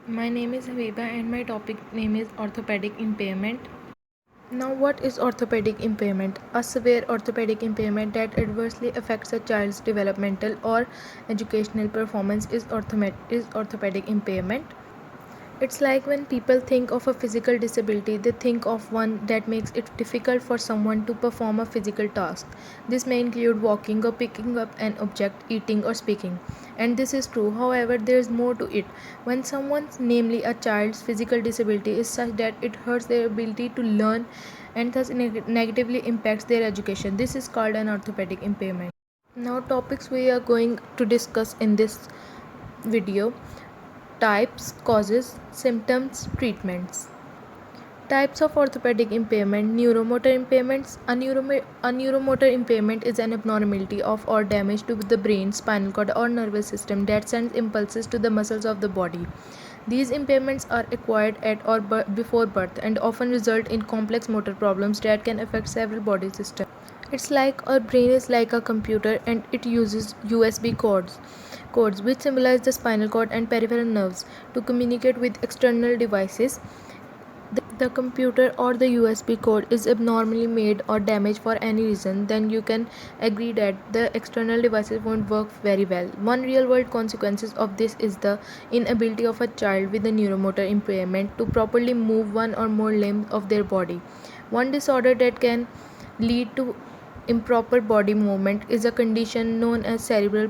My name is Habiba and my topic name is orthopedic impairment. Now, what is orthopedic impairment? A severe orthopedic impairment that adversely affects a child's developmental or educational performance is orthopedic impairment. It's like when people think of a physical disability, they think of one that makes it difficult for someone to perform a physical task. This may include walking or picking up an object, eating or speaking. And this is true, however, there is more to it. When someone's, namely a child's, physical disability is such that it hurts their ability to learn and thus negatively impacts their education, this is called an orthopedic impairment. Now, topics we are going to discuss in this video: types, causes, symptoms, treatments. Types of orthopedic impairment. Neuromotor impairments. A neuromotor impairment is an abnormality of or damage to the brain, spinal cord, or nervous system that sends impulses to the muscles of the body. These impairments are acquired at or before birth and often result in complex motor problems that can affect several body systems. It's like our brain is like a computer and it uses USB codes which symbolize the spinal cord and peripheral nerves to communicate with external devices. The computer or the USB code is abnormally made or damaged for any reason, then you can agree that the external devices won't work very well. One real world consequences of this is the inability of a child with a neuromotor impairment to properly move one or more limbs of their body. One disorder that can lead to improper body movement is a condition known as cerebral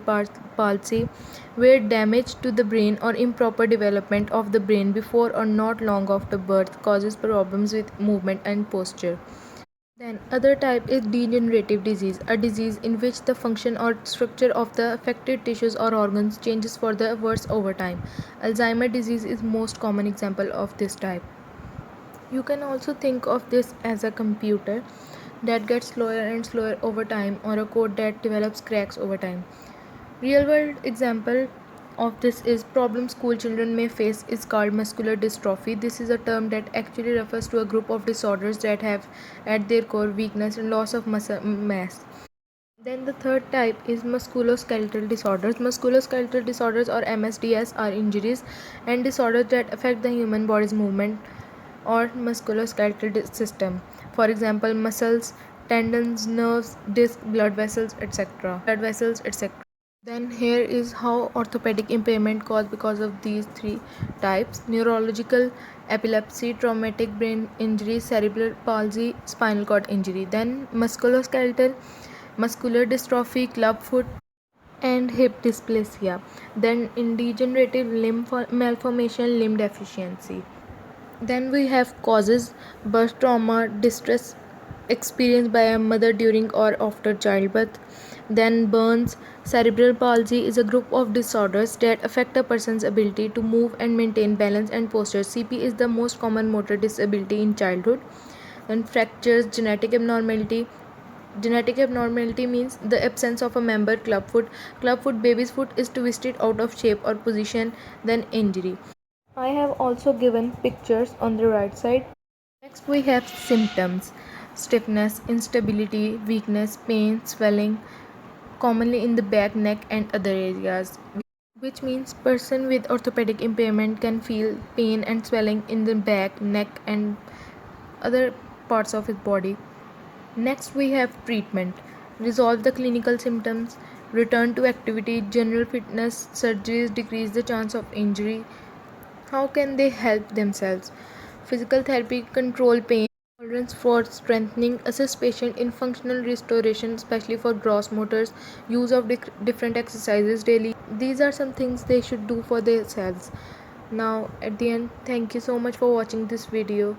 palsy, where damage to the brain or improper development of the brain before or not long after birth causes problems with movement and posture. Then other type is degenerative disease, a disease in which the function or structure of the affected tissues or organs changes for the worse over time. Alzheimer's disease is most common example of this type. You can also think of this as a computer that gets slower and slower over time, or a code that develops cracks over time. Real world example of this is problem school children may face is called muscular dystrophy. This is a term that actually refers to a group of disorders that have at their core weakness and loss of muscle mass. Then the third type is musculoskeletal disorders. Musculoskeletal disorders or MSDS are injuries and disorders that affect the human body's movement or musculoskeletal system. For example, muscles, tendons, nerves, disc, blood vessels, etc. Then here is how orthopedic impairment caused because of these three types: neurological, epilepsy, traumatic brain injury, cerebral palsy, spinal cord injury. Then musculoskeletal, muscular dystrophy, clubfoot and hip dysplasia. Then in degenerative limb malformation, limb deficiency. Then we have causes: birth trauma, distress experienced by a mother during or after childbirth. Then burns. Cerebral palsy is a group of disorders that affect a person's ability to move and maintain balance and posture. CP is the most common motor disability in childhood. Then fractures, genetic abnormality. Genetic abnormality means the absence of a member. Clubfoot, baby's foot is twisted out of shape or position. Then injury. I have also given pictures on the right side. Next we have symptoms: stiffness, instability, weakness, pain, swelling, commonly in the back, neck and other areas. Which means person with orthopedic impairment can feel pain and swelling in the back, neck and other parts of his body. Next we have treatment: resolve the clinical symptoms, return to activity, general fitness, surgeries decrease the chance of injury. How can they help themselves? Physical therapy, control pain, tolerance for strengthening, assist patient in functional restoration, especially for gross motors, use of different exercises daily. These are some things they should do for themselves. Now, at the end, thank you so much for watching this video.